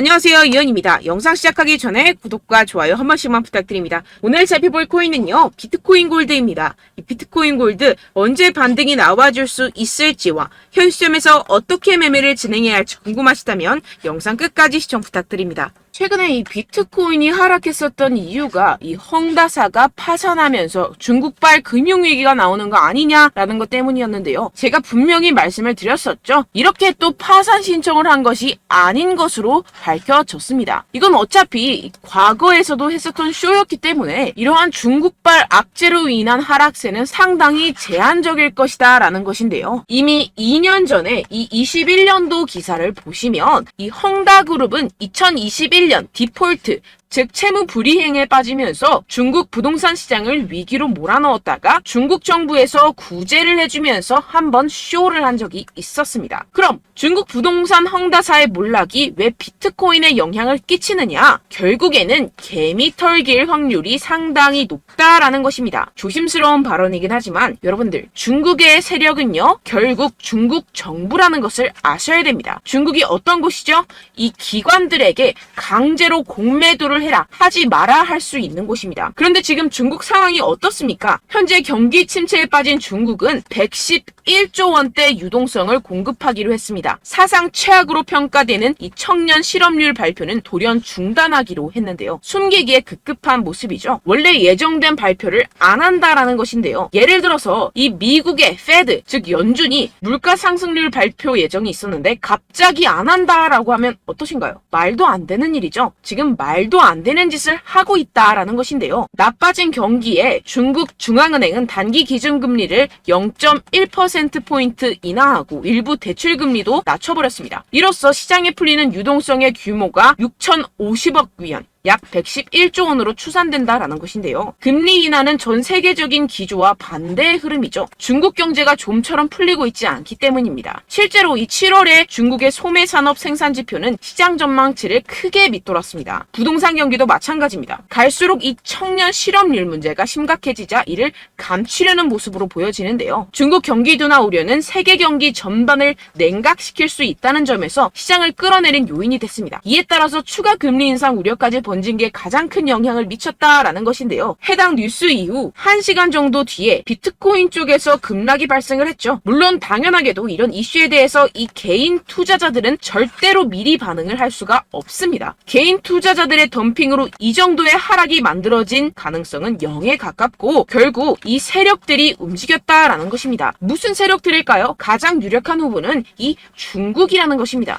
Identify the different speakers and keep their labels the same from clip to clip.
Speaker 1: 안녕하세요, 이현입니다. 영상 시작하기 전에 구독과 좋아요 한 번씩만 부탁드립니다. 오늘 살펴볼 코인은요, 비트코인 골드입니다. 이 비트코인 골드 언제 반등이 나와줄 수 있을지와 현 시점에서 어떻게 매매를 진행해야 할지 궁금하시다면 영상 끝까지 시청 부탁드립니다. 최근에 이 비트코인이 하락했었던 이유가 이 헝다사가 파산하면서 중국발 금융위기가 나오는 거 아니냐라는 것 때문이었는데요. 제가 분명히 말씀을 드렸었죠. 이렇게 또 파산 신청을 한 것이 아닌 것으로 밝혀졌습니다. 이건 어차피 과거에서도 했었던 쇼였기 때문에 이러한 중국발 악재로 인한 하락세는 상당히 제한적일 것이다 라는 것인데요. 이미 2년 전에 이 21년도 기사를 보시면 이 헝다그룹은 2021년 디폴트, 즉 채무 불이행에 빠지면서 중국 부동산 시장을 위기로 몰아넣었다가 중국 정부에서 구제를 해주면서 한번 쇼를 한 적이 있었습니다. 그럼 중국 부동산 헝다사의 몰락이 왜 비트코인에 영향을 끼치느냐? 결국에는 개미 털길 확률이 상당히 높다라는 것입니다. 조심스러운 발언이긴 하지만 여러분들, 중국의 세력은요, 결국 중국 정부라는 것을 아셔야 됩니다. 중국이 어떤 곳이죠? 이 기관들에게 강제로 공매도를 해라, 하지 마라 할 수 있는 곳입니다. 그런데 지금 중국 상황이 어떻습니까? 현재 경기 침체에 빠진 중국은 111조 원대 유동성을 공급하기로 했습니다. 사상 최악으로 평가되는 이 청년 실업률 발표는 돌연 중단하기로 했는데요. 숨기기에 급급한 모습이죠. 원래 예정된 발표를 안 한다라는 것인데요. 예를 들어서 이 미국의 페드, 즉 연준이 물가 상승률 발표 예정이 있었는데 갑자기 안 한다라고 하면 어떠신가요? 말도 안 되는 일이죠. 지금 말도 안 되는 짓을 하고 있다라는 것인데요. 나빠진 경기에 중국 중앙은행은 단기 기준금리를 0.1%포인트 인하하고 일부 대출금리도 낮춰버렸습니다. 이로써 시장에 풀리는 유동성의 규모가 6,050억 위안, 약 111조 원으로 추산된다라는 것인데요. 금리 인하는 전 세계적인 기조와 반대의 흐름이죠. 중국 경제가 좀처럼 풀리고 있지 않기 때문입니다. 실제로 이 7월에 중국의 소매 산업 생산 지표는 시장 전망치를 크게 밑돌았습니다. 부동산 경기도 마찬가지입니다. 갈수록 이 청년 실업률 문제가 심각해지자 이를 감추려는 모습으로 보여지는데요. 중국 경기 둔화 우려는 세계 경기 전반을 냉각시킬 수 있다는 점에서 시장을 끌어내린 요인이 됐습니다. 이에 따라서 추가 금리 인상 우려까지 번진 게 가장 큰 영향을 미쳤다라는 것인데요. 해당 뉴스 이후 1시간 정도 뒤에 비트코인 쪽에서 급락이 발생을 했죠. 물론 당연하게도 이런 이슈에 대해서 이 개인 투자자들은 절대로 미리 반응을 할 수가 없습니다. 개인 투자자들의 덤핑으로 이 정도의 하락이 만들어진 가능성은 0에 가깝고 결국 이 세력들이 움직였다라는 것입니다. 무슨 세력들일까요? 가장 유력한 후보는 이 중국이라는 것입니다.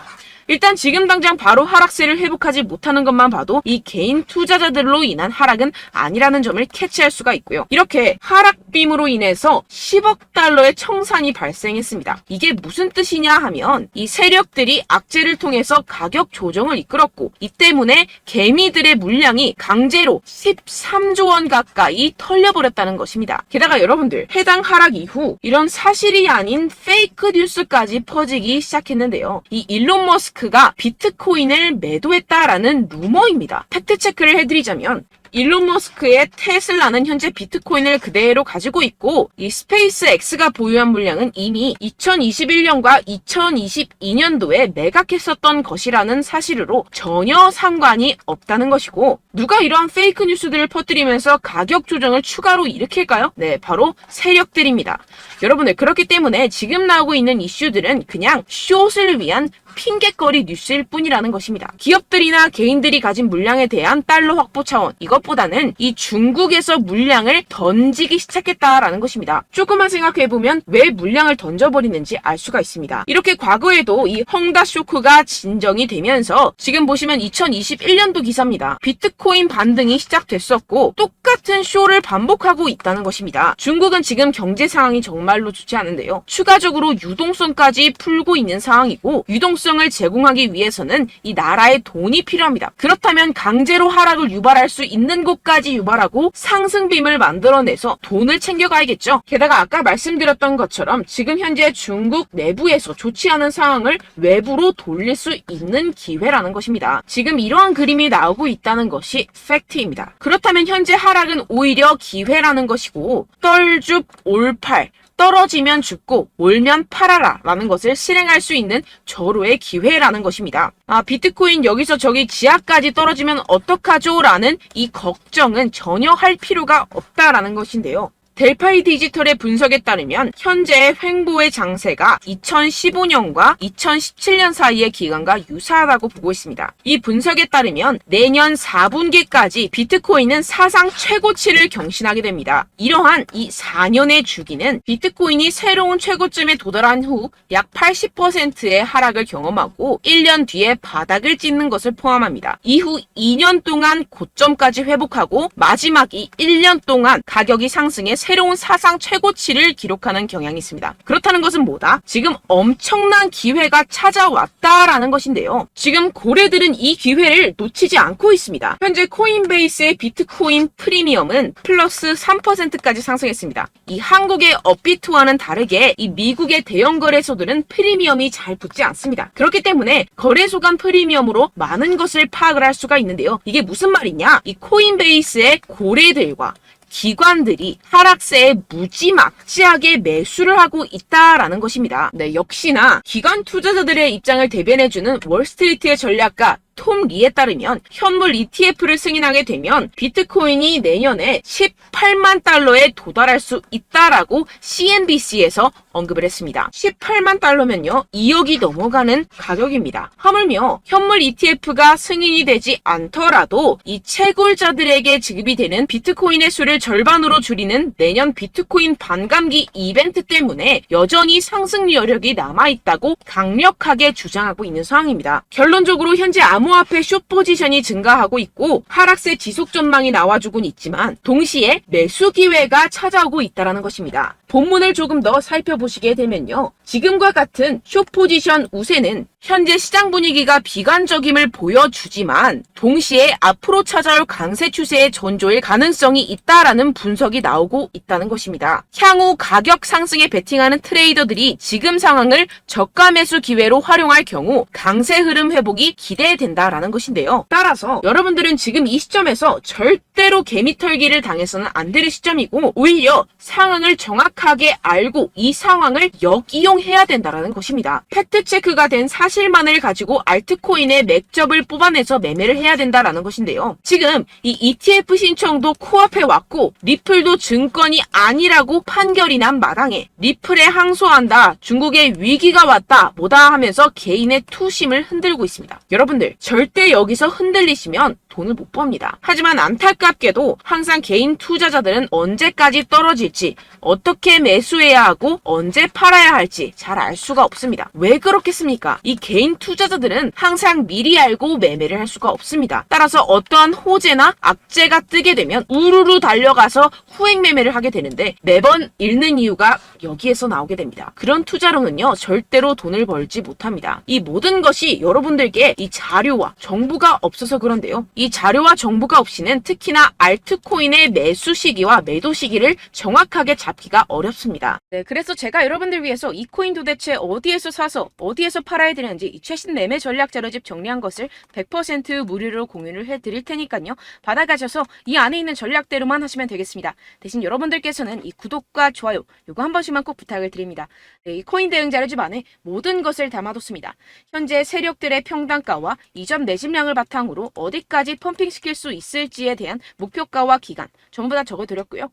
Speaker 1: 일단 지금 당장 바로 하락세를 회복하지 못하는 것만 봐도 이 개인 투자자들로 인한 하락은 아니라는 점을 캐치할 수가 있고요. 이렇게 하락빔으로 인해서 10억 달러의 청산이 발생했습니다. 이게 무슨 뜻이냐 하면 이 세력들이 악재를 통해서 가격 조정을 이끌었고 이 때문에 개미들의 물량이 강제로 13조 원 가까이 털려버렸다는 것입니다. 게다가 여러분들, 해당 하락 이후 이런 사실이 아닌 페이크 뉴스까지 퍼지기 시작했는데요. 이 일론 머스크가 비트코인을 매도했다라는 루머입니다. 팩트체크를 해드리자면 일론 머스크의 테슬라는 현재 비트코인을 그대로 가지고 있고 이 스페이스X가 보유한 물량은 이미 2021년과 2022년도에 매각했었던 것이라는 사실로 전혀 상관이 없다는 것이고, 누가 이러한 페이크 뉴스들을 퍼뜨리면서 가격 조정을 추가로 일으킬까요? 네, 바로 세력들입니다. 여러분들, 그렇기 때문에 지금 나오고 있는 이슈들은 그냥 숏을 위한 핑계거리 뉴스일 뿐이라는 것입니다. 기업들이나 개인들이 가진 물량에 대한 달러 확보 차원, 이것보다는 이 중국에서 물량을 던지기 시작했다라는 것입니다. 조금만 생각해보면 왜 물량을 던져버리는지 알 수가 있습니다. 이렇게 과거에도 이 헝다 쇼크가 진정이 되면서 지금 보시면 2021년도 기사입니다. 비트코인 반등이 시작됐었고 똑같은 쇼를 반복하고 있다는 것입니다. 중국은 지금 경제 상황이 정말로 좋지 않은데요. 추가적으로 유동성까지 풀고 있는 상황이고, 유동성을 제공하기 위해서는 이 나라의 돈이 필요합니다. 그렇다면 강제로 하락을 유발할 수 있는 곳까지 유발하고 상승빔을 만들어내서 돈을 챙겨가야겠죠. 게다가 아까 말씀드렸던 것처럼 지금 현재 중국 내부에서 좋지 않은 상황을 외부로 돌릴 수 있는 기회라는 것입니다. 지금 이러한 그림이 나오고 있다는 것이 팩트입니다. 그렇다면 현재 하락은 오히려 기회라는 것이고, 떨줍 올팔, 떨어지면 죽고 올면 팔아라 라는 것을 실행할 수 있는 절호의 기회라는 것입니다. 비트코인 여기서 저기 지하까지 떨어지면 어떡하죠? 라는 이 걱정은 전혀 할 필요가 없다라는 것인데요. 델파이 디지털의 분석에 따르면 현재의 횡보의 장세가 2015년과 2017년 사이의 기간과 유사하다고 보고 있습니다. 이 분석에 따르면 내년 4분기까지 비트코인은 사상 최고치를 경신하게 됩니다. 이러한 이 4년의 주기는 비트코인이 새로운 최고점에 도달한 후 약 80%의 하락을 경험하고 1년 뒤에 바닥을 찍는 것을 포함합니다. 이후 2년 동안 고점까지 회복하고 마지막 이 1년 동안 가격이 상승해 새로운 사상 최고치를 기록하는 경향이 있습니다. 그렇다는 것은 뭐다? 지금 엄청난 기회가 찾아왔다라는 것인데요. 지금 고래들은 이 기회를 놓치지 않고 있습니다. 현재 코인베이스의 비트코인 프리미엄은 플러스 3%까지 상승했습니다. 이 한국의 업비트와는 다르게 이 미국의 대형 거래소들은 프리미엄이 잘 붙지 않습니다. 그렇기 때문에 거래소 간 프리미엄으로 많은 것을 파악을 할 수가 있는데요. 이게 무슨 말이냐? 이 코인베이스의 고래들과 기관들이 하락세에 무지막지하게 매수를 하고 있다라는 것입니다. 네, 역시나 기관 투자자들의 입장을 대변해주는 월스트리트의 전략가 톰 리에 따르면 현물 ETF를 승인하게 되면 비트코인이 내년에 18만 달러에 도달할 수 있다라고 CNBC에서 언급을 했습니다. 18만 달러면요 2억이 넘어가는 가격입니다. 하물며 현물 ETF가 승인이 되지 않더라도 이 채굴자들에게 지급이 되는 비트코인의 수를 절반으로 줄이는 내년 비트코인 반감기 이벤트 때문에 여전히 상승 여력이 남아있다고 강력하게 주장하고 있는 상황입니다. 결론적으로 현재 암호화폐 숏 포지션이 증가하고 있고 하락세 지속 전망이 나와주곤 있지만 동시에 매수 기회가 찾아오고 있다는 것입니다. 본문을 조금 더 살펴보시게 되면요. 지금과 같은 숏 포지션 우세는 현재 시장 분위기가 비관적임을 보여주지만 동시에 앞으로 찾아올 강세 추세의 전조일 가능성이 있다라는 분석이 나오고 있다는 것입니다. 향후 가격 상승에 베팅하는 트레이더들이 지금 상황을 저가 매수 기회로 활용할 경우 강세 흐름 회복이 기대된다라는 것인데요. 따라서 여러분들은 지금 이 시점에서 절대로 개미털기를 당해서는 안 될 시점이고 오히려 상황을 정확하게 알고 이 상황을 역이용해야 된다라는 것입니다. 팩트체크가 된 사실만을 가지고 알트코인의 맥접을 뽑아내서 매매를 해야 된다라는 것인데요. 지금 이 ETF 신청도 코앞에 왔고 리플도 증권이 아니라고 판결이 난 마당에 리플에 항소한다, 중국의 위기가 왔다 뭐다 하면서 개인의 투심을 흔들고 있습니다. 여러분들 절대 여기서 흔들리시면 돈을 못 법니다. 하지만 안타깝게도 항상 개인 투자자들은 언제까지 떨어질지, 어떻게 매수해야 하고 언제 팔아야 할지 잘 알 수가 없습니다. 왜 그렇겠습니까? 이 개인 투자자들은 항상 미리 알고 매매를 할 수가 없습니다. 따라서 어떠한 호재나 악재가 뜨게 되면 우르르 달려가서 후행 매매를 하게 되는데 매번 잃는 이유가 여기에서 나오게 됩니다. 그런 투자로는요 절대로 돈을 벌지 못합니다. 이 모든 것이 여러분들께 이 자료와 정보가 없어서 그런데요. 이 자료와 정보가 없이는 특히나 알트코인의 매수 시기와 매도 시기를 정확하게 잡기가 어렵습니다. 네, 그래서 제가 여러분들 위해서 이 코인 도대체 어디에서 사서 어디에서 팔아야 되는지 이 최신 매매 전략 자료집 정리한 것을 100% 무료로 공유를 해드릴 테니까요. 받아가셔서 이 안에 있는 전략대로만 하시면 되겠습니다. 대신 여러분들께서는 이 구독과 좋아요 요거 한 번씩만 꼭 부탁을 드립니다. 네, 이 코인 대응 자료집 안에 모든 것을 담아뒀습니다. 현재 세력들의 평단가와 이점 내집량을 바탕으로 어디까지 펌핑시킬 수 있을지에 대한 목표가와 기간 전부 다 적어드렸고요.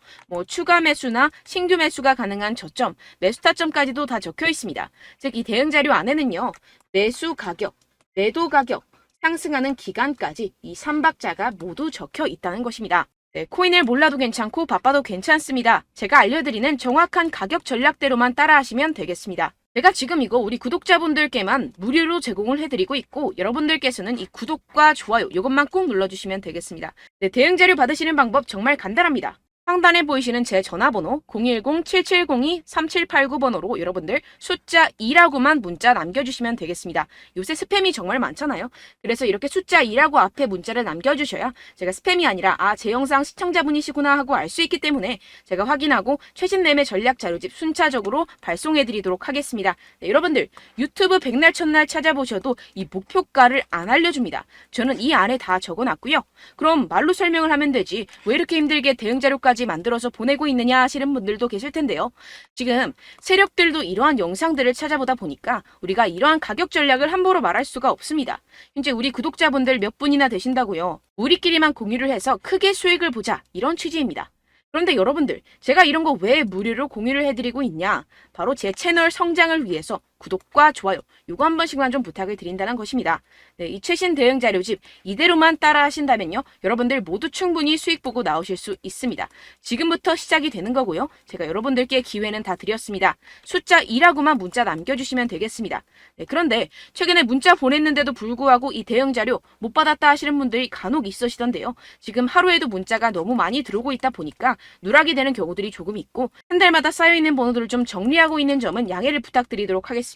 Speaker 1: 추가 매수나 신규 매수가 가능한 저점, 매수 타점까지도 다 적혀 있습니다. 즉 이 대응 자료 안에는요. 매수 가격, 매도 가격, 상승하는 기간까지 이 3박자가 모두 적혀 있다는 것입니다. 네, 코인을 몰라도 괜찮고 바빠도 괜찮습니다. 제가 알려드리는 정확한 가격 전략대로만 따라하시면 되겠습니다. 제가 지금 이거 우리 구독자분들께만 무료로 제공을 해드리고 있고 여러분들께서는 이 구독과 좋아요 이것만 꼭 눌러주시면 되겠습니다. 네, 대응 자료 받으시는 방법 정말 간단합니다. 상단에 보이시는 제 전화번호 010-7702-3789번호로 여러분들 숫자 2라고만 문자 남겨주시면 되겠습니다. 요새 스팸이 정말 많잖아요. 그래서 이렇게 숫자 2라고 앞에 문자를 남겨주셔야 제가 스팸이 아니라 제 영상 시청자분이시구나 하고 알 수 있기 때문에 제가 확인하고 최신 매매 전략 자료집 순차적으로 발송해드리도록 하겠습니다. 네, 여러분들 유튜브 백날 첫날 찾아보셔도 이 목표가를 안 알려줍니다. 저는 이 안에 다 적어놨고요. 그럼 말로 설명을 하면 되지 왜 이렇게 힘들게 대응 자료까지
Speaker 2: 영상까지 만들어서 보내고 있느냐 하시는 분들도 계실 텐데요. 지금 세력들도 이러한 영상들을 찾아보다 보니까 우리가 이러한 가격 전략을 함부로 말할 수가 없습니다. 현재 우리 구독자분들 몇 분이나 되신다고요. 우리끼리만 공유를 해서 크게 수익을 보자, 이런 취지입니다. 그런데 여러분들, 제가 이런 거 왜 무료로 공유를 해드리고 있냐? 바로 제 채널 성장을 위해서 구독과 좋아요, 요거 한 번씩만 좀 부탁을 드린다는 것입니다. 네, 이 최신 대응 자료집 이대로만 따라 하신다면요, 여러분들 모두 충분히 수익 보고 나오실 수 있습니다. 지금부터 시작이 되는 거고요. 제가 여러분들께 기회는 다 드렸습니다. 숫자 2라고만 문자 남겨주시면 되겠습니다. 네, 그런데 최근에 문자 보냈는데도 불구하고 이 대응 자료 못 받았다 하시는 분들이 간혹 있으시던데요. 지금 하루에도 문자가 너무 많이 들어오고 있다 보니까 누락이 되는 경우들이 조금 있고, 한 달마다 쌓여있는 번호들을 좀 정리하고 있는 점은 양해를 부탁드리도록 하겠습니다.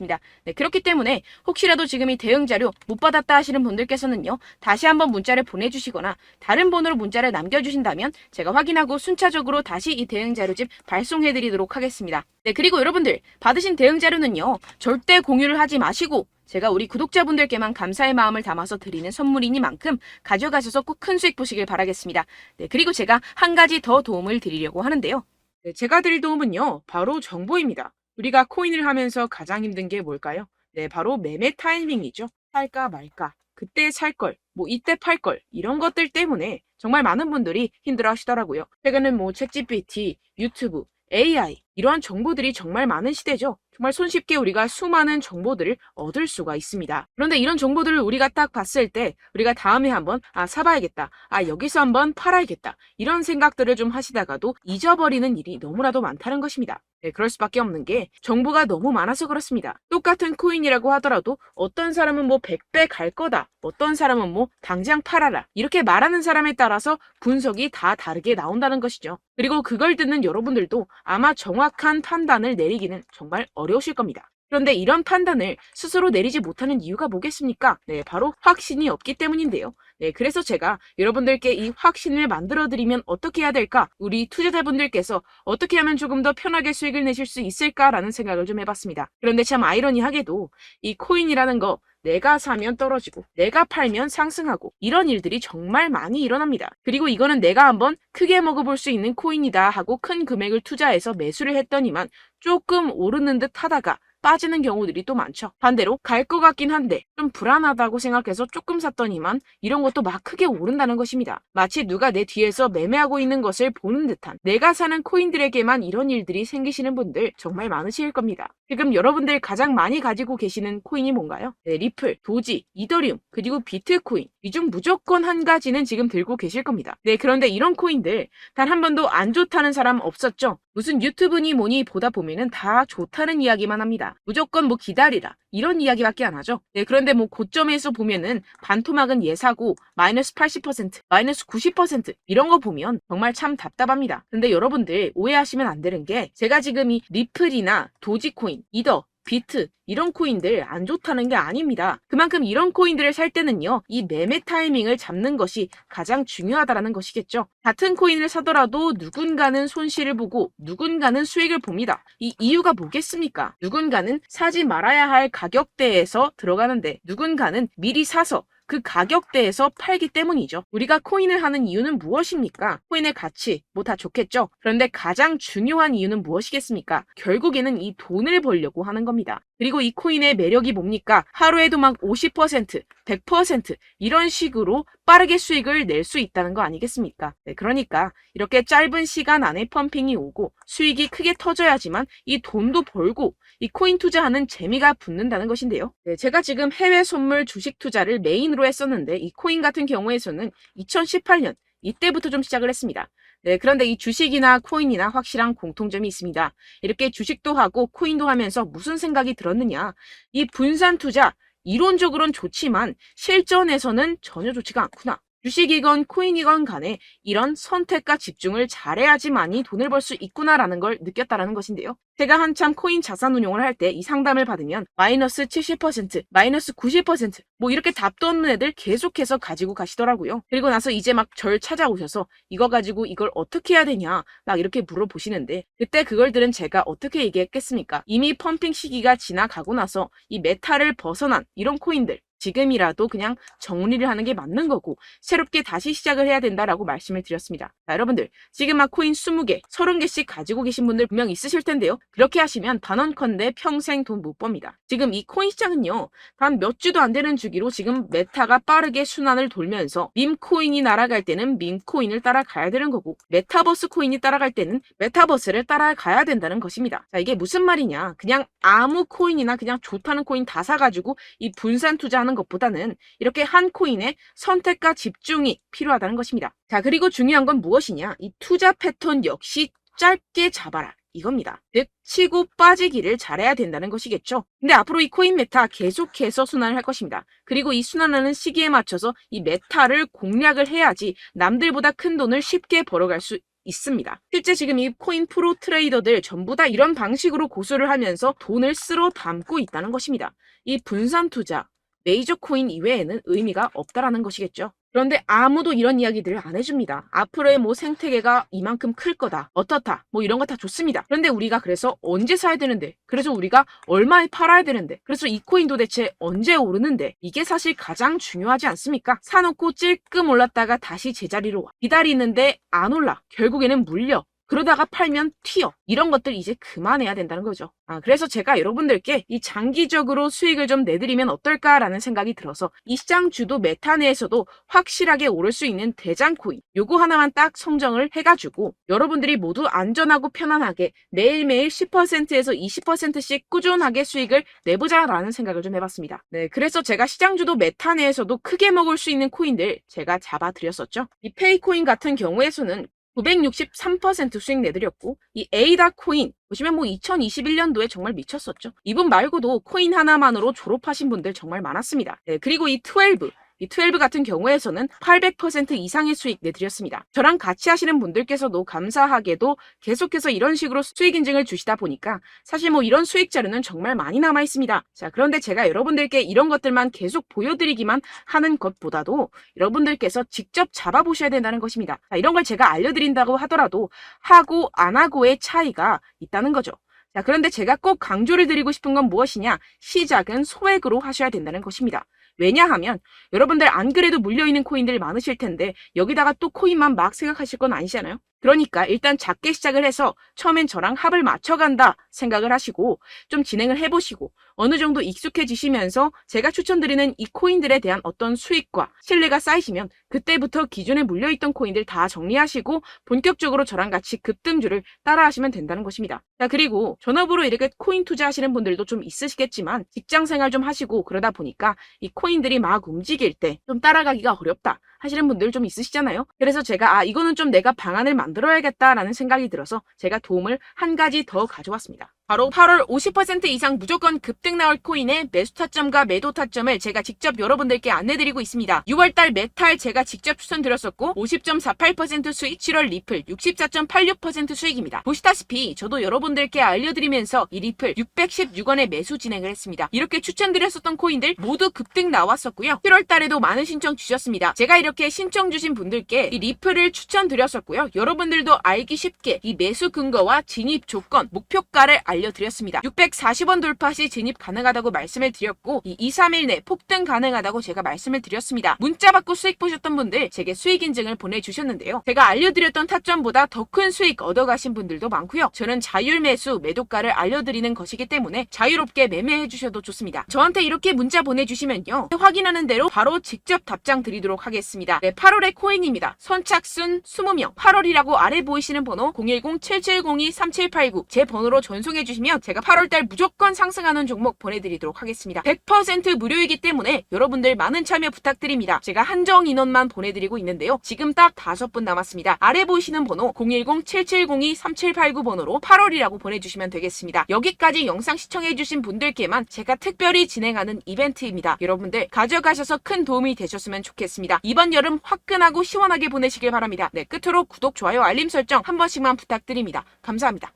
Speaker 2: 네, 그렇기 때문에 혹시라도 지금 이 대응 자료 못 받았다 하시는 분들께서는요, 다시 한번 문자를 보내주시거나 다른 번호로 문자를 남겨주신다면 제가 확인하고 순차적으로 다시 이 대응 자료집 발송해드리도록 하겠습니다. 네, 그리고 여러분들 받으신 대응 자료는요, 절대 공유를 하지 마시고 제가 우리 구독자분들께만 감사의 마음을 담아서 드리는 선물이니만큼 가져가셔서 꼭 큰 수익 보시길 바라겠습니다. 네, 그리고 제가 한 가지 더 도움을 드리려고 하는데요.
Speaker 1: 네, 제가 드릴 도움은요, 바로 정보입니다. 우리가 코인을 하면서 가장 힘든 게 뭘까요? 네, 바로 매매 타이밍이죠. 살까 말까, 그때 살 걸, 뭐 이때 팔 걸, 이런 것들 때문에 정말 많은 분들이 힘들어 하시더라고요. 최근은 뭐 챗GPT, 유튜브, AI, 이러한 정보들이 정말 많은 시대죠. 정말 손쉽게 우리가 수많은 정보들을 얻을 수가 있습니다. 그런데 이런 정보들을 우리가 딱 봤을 때 우리가 다음에 한번 사봐야겠다, 여기서 한번 팔아야겠다, 이런 생각들을 좀 하시다가도 잊어버리는 일이 너무나도 많다는 것입니다. 네, 그럴 수밖에 없는 게 정보가 너무 많아서 그렇습니다. 똑같은 코인이라고 하더라도 어떤 사람은 뭐 100배 갈 거다, 어떤 사람은 뭐 당장 팔아라, 이렇게 말하는 사람에 따라서 분석이 다 다르게 나온다는 것이죠. 그리고 그걸 듣는 여러분들도 아마 정확한 판단을 내리기는 정말 어려우실 겁니다. 그런데 이런 판단을 스스로 내리지 못하는 이유가 뭐겠습니까? 네, 바로 확신이 없기 때문인데요. 네, 그래서 제가 여러분들께 이 확신을 만들어드리면 어떻게 해야 될까? 우리 투자자분들께서 어떻게 하면 조금 더 편하게 수익을 내실 수 있을까라는 생각을 좀 해봤습니다. 그런데 참 아이러니하게도 이 코인이라는 거, 내가 사면 떨어지고 내가 팔면 상승하고, 이런 일들이 정말 많이 일어납니다. 그리고 이거는 내가 한번 크게 먹어볼 수 있는 코인이다 하고 큰 금액을 투자해서 매수를 했더니만 조금 오르는 듯 하다가 빠지는 경우들이 또 많죠. 반대로 갈 것 같긴 한데 좀 불안하다고 생각해서 조금 샀더니만 이런 것도 막 크게 오른다는 것입니다. 마치 누가 내 뒤에서 매매하고 있는 것을 보는 듯한, 내가 사는 코인들에게만 이런 일들이 생기시는 분들 정말 많으실 겁니다. 지금 여러분들 가장 많이 가지고 계시는 코인이 뭔가요? 네, 리플, 도지, 이더리움, 그리고 비트코인, 이 중 무조건 한 가지는 지금 들고 계실 겁니다. 네, 그런데 이런 코인들 단 한 번도 안 좋다는 사람 없었죠? 무슨 유튜브니 뭐니 보다 보면은 다 좋다는 이야기만 합니다. 무조건 뭐 기다리라, 이런 이야기밖에 안 하죠. 네, 그런데 뭐 고점에서 보면은 반토막은 예사고 마이너스 80%, 마이너스 90% 이런 거 보면 정말 참 답답합니다. 근데 여러분들 오해하시면 안 되는 게, 제가 지금 이 리플이나 도지코인, 이더, 비트, 이런 코인들 안 좋다는 게 아닙니다. 그만큼 이런 코인들을 살 때는요, 이 매매 타이밍을 잡는 것이 가장 중요하다는 것이겠죠. 같은 코인을 사더라도 누군가는 손실을 보고 누군가는 수익을 봅니다. 이 이유가 뭐겠습니까? 누군가는 사지 말아야 할 가격대에서 들어가는데 누군가는 미리 사서 그 가격대에서 팔기 때문이죠. 우리가 코인을 하는 이유는 무엇입니까? 코인의 가치, 뭐 다 좋겠죠. 그런데 가장 중요한 이유는 무엇이겠습니까? 결국에는 이 돈을 벌려고 하는 겁니다. 그리고 이 코인의 매력이 뭡니까? 하루에도 막 50%, 100% 이런 식으로 빠르게 수익을 낼 수 있다는 거 아니겠습니까? 네, 그러니까 이렇게 짧은 시간 안에 펌핑이 오고 수익이 크게 터져야지만 이 돈도 벌고 이 코인 투자하는 재미가 붙는다는 것인데요. 네, 제가 지금 해외 선물 주식 투자를 메인으로 했었는데 이 코인 같은 경우에서는 2018년 이때부터 좀 시작을 했습니다. 네, 그런데 이 주식이나 코인이나 확실한 공통점이 있습니다. 이렇게 주식도 하고 코인도 하면서 무슨 생각이 들었느냐? 이 분산 투자, 이론적으로는 좋지만 실전에서는 전혀 좋지가 않구나. 주식이건 코인이건 간에 이런 선택과 집중을 잘해야지만이 돈을 벌 수 있구나라는 걸 느꼈다라는 것인데요. 제가 한참 코인 자산 운용을 할 때 이 상담을 받으면 마이너스 70%, 마이너스 90% 뭐 이렇게 답도 없는 애들 계속해서 가지고 가시더라고요. 그리고 나서 이제 막 절 찾아오셔서 이거 가지고 이걸 어떻게 해야 되냐 막 이렇게 물어보시는데, 그때 그걸 들은 제가 어떻게 얘기했겠습니까? 이미 펌핑 시기가 지나가고 나서 이 메타를 벗어난 이런 코인들,
Speaker 2: 지금이라도 그냥 정리를 하는 게 맞는 거고 새롭게 다시 시작을 해야 된다라고 말씀을 드렸습니다. 자, 여러분들 지금 막 코인 20개, 30개씩 가지고 계신 분들 분명 있으실 텐데요. 그렇게 하시면 단언컨대 평생 돈 못 법니다. 지금 이 코인 시장은요. 단 몇 주도 안 되는 주기로 지금 메타가 빠르게 순환을 돌면서 밈코인이 날아갈 때는 밈코인을 따라가야 되는 거고 메타버스 코인이 따라갈 때는 메타버스를 따라가야 된다는 것입니다. 자, 이게 무슨 말이냐. 그냥 아무 코인이나 그냥 좋다는 코인 다 사가지고 이 분산 투자하는 것보다는 이렇게 한 코인에 선택과 집중이 필요하다는 것입니다. 자, 그리고 중요한 건 무엇이냐. 이 투자 패턴 역시 짧게 잡아라. 이겁니다. 즉 치고 빠지기를 잘해야 된다는 것이겠죠. 근데 앞으로 이 코인 메타 계속해서 순환을 할 것입니다. 그리고 이 순환하는 시기에 맞춰서 이 메타를 공략을 해야지 남들보다 큰 돈을 쉽게 벌어갈 수 있습니다. 실제 지금 이 코인 프로 트레이더들 전부 다 이런 방식으로 고수를 하면서 돈을 쓸어 담고 있다는 것입니다. 이 분산 투자, 메이저 코인 이외에는 의미가 없다라는 것이겠죠. 그런데 아무도 이런 이야기들을 안 해줍니다. 앞으로의 뭐 생태계가 이만큼 클 거다. 어떻다. 뭐 이런 거 다 좋습니다. 그런데 우리가 그래서 언제 사야 되는데? 그래서 우리가 얼마에 팔아야 되는데? 그래서 이 코인 도대체 언제 오르는데? 이게 사실 가장 중요하지 않습니까? 사놓고 찔끔 올랐다가 다시 제자리로 와. 기다리는데 안 올라. 결국에는 물려. 그러다가 팔면 튀어. 이런 것들 이제 그만해야 된다는 거죠. 그래서 제가 여러분들께 이 장기적으로 수익을 좀 내드리면 어떨까라는 생각이 들어서 이 시장 주도 메타 내에서도 확실하게 오를 수 있는 대장 코인 요거 하나만 딱 선정을 해가지고 여러분들이 모두 안전하고 편안하게 매일매일 10%에서 20%씩 꾸준하게 수익을 내보자라는 생각을 좀 해봤습니다. 네, 그래서 제가 시장 주도 메타 내에서도 크게 먹을 수 있는 코인들 제가 잡아드렸었죠. 이 페이코인 같은 경우에서는 963% 수익 내드렸고 이 에이다 코인 보시면 뭐 2021년도에 정말 미쳤었죠. 이분 말고도 코인 하나만으로 졸업하신 분들 정말 많았습니다. 네, 그리고 이 12 같은 경우에서는 800% 이상의 수익 내드렸습니다. 저랑 같이 하시는 분들께서도 감사하게도 계속해서 이런 식으로 수익 인증을 주시다 보니까 사실 뭐 이런 수익 자료는 정말 많이 남아 있습니다. 자, 그런데 제가 여러분들께 이런 것들만 계속 보여드리기만 하는 것보다도 여러분들께서 직접 잡아보셔야 된다는 것입니다. 자, 이런 걸 제가 알려드린다고 하더라도 하고 안 하고의 차이가 있다는 거죠. 자, 그런데 제가 꼭 강조를 드리고 싶은 건 무엇이냐? 시작은 소액으로 하셔야 된다는 것입니다. 왜냐하면 여러분들 안 그래도 물려있는 코인들 많으실 텐데 여기다가 또 코인만 막 생각하실 건 아니잖아요. 그러니까 일단 작게 시작을 해서 처음엔 저랑 합을 맞춰간다 생각을 하시고 좀 진행을 해보시고 어느 정도 익숙해지시면서 제가 추천드리는 이 코인들에 대한 어떤 수익과 신뢰가 쌓이시면 그때부터 기존에 물려있던 코인들 다 정리하시고 본격적으로 저랑 같이 급등주를 따라하시면 된다는 것입니다. 자, 그리고 전업으로 이렇게 코인 투자하시는 분들도 좀 있으시겠지만 직장생활 좀 하시고 그러다 보니까 이 코인들이 막 움직일 때 좀 따라가기가 어렵다 하시는 분들 좀 있으시잖아요. 그래서 제가 이거는 좀 내가 방안을 만들어야겠다라는 생각이 들어서 제가 도움을 한 가지 더 가져왔습니다. 바로 8월 50% 이상 무조건 급등 나올 코인의 매수 타점과 매도 타점을 제가 직접 여러분들께 안내드리고 있습니다. 6월달 메탈 제가 직접 추천드렸었고 50.48% 수익, 7월 리플 64.86% 수익입니다. 보시다시피 저도 여러분들께 알려드리면서 이 리플 616원에 매수 진행을 했습니다. 이렇게 추천드렸었던 코인들 모두 급등 나왔었고요. 7월달에도 많은 신청 주셨습니다. 제가 이렇게 신청 주신 분들께 이 리플을 추천드렸었고요. 여러분들도 알기 쉽게 이 매수 근거와 진입 조건, 목표가를 알려드렸습니다. 640원 돌파 시 진입 가능하다고 말씀을 드렸고 이 2, 3일 내 폭등 가능하다고 제가 말씀을 드렸습니다. 문자 받고 수익 보셨던 분들 제게 수익 인증을 보내주셨는데요. 제가 알려드렸던 타점보다 더 큰 수익 얻어가신 분들도 많고요. 저는 자율 매수 매도가를 알려드리는 것이기 때문에 자유롭게 매매해 주셔도 좋습니다. 저한테 이렇게 문자 보내주시면요. 확인하는 대로 바로 직접 답장 드리도록 하겠습니다. 네, 8월의 코인입니다. 선착순 20명 8월이라고 아래 보이시는 번호 010-7702-3789 제 번호로 전송해 주시면 제가 8월달 무조건 상승하는 종목 보내드리도록 하겠습니다. 100% 무료이기 때문에 여러분들 많은 참여 부탁드립니다. 제가 한정 인원만 보내드리고 있는데요. 지금 딱 5분 남았습니다. 아래 보이시는 번호 010-7702-3789 번호로 8월이라고 보내주시면 되겠습니다. 여기까지 영상 시청해주신 분들께만 제가 특별히 진행하는 이벤트입니다. 여러분들 가져가셔서 큰 도움이 되셨으면 좋겠습니다. 이번 여름 화끈하고 시원하게 보내시길 바랍니다. 네, 끝으로 구독, 좋아요, 알림 설정 한 번씩만 부탁드립니다. 감사합니다.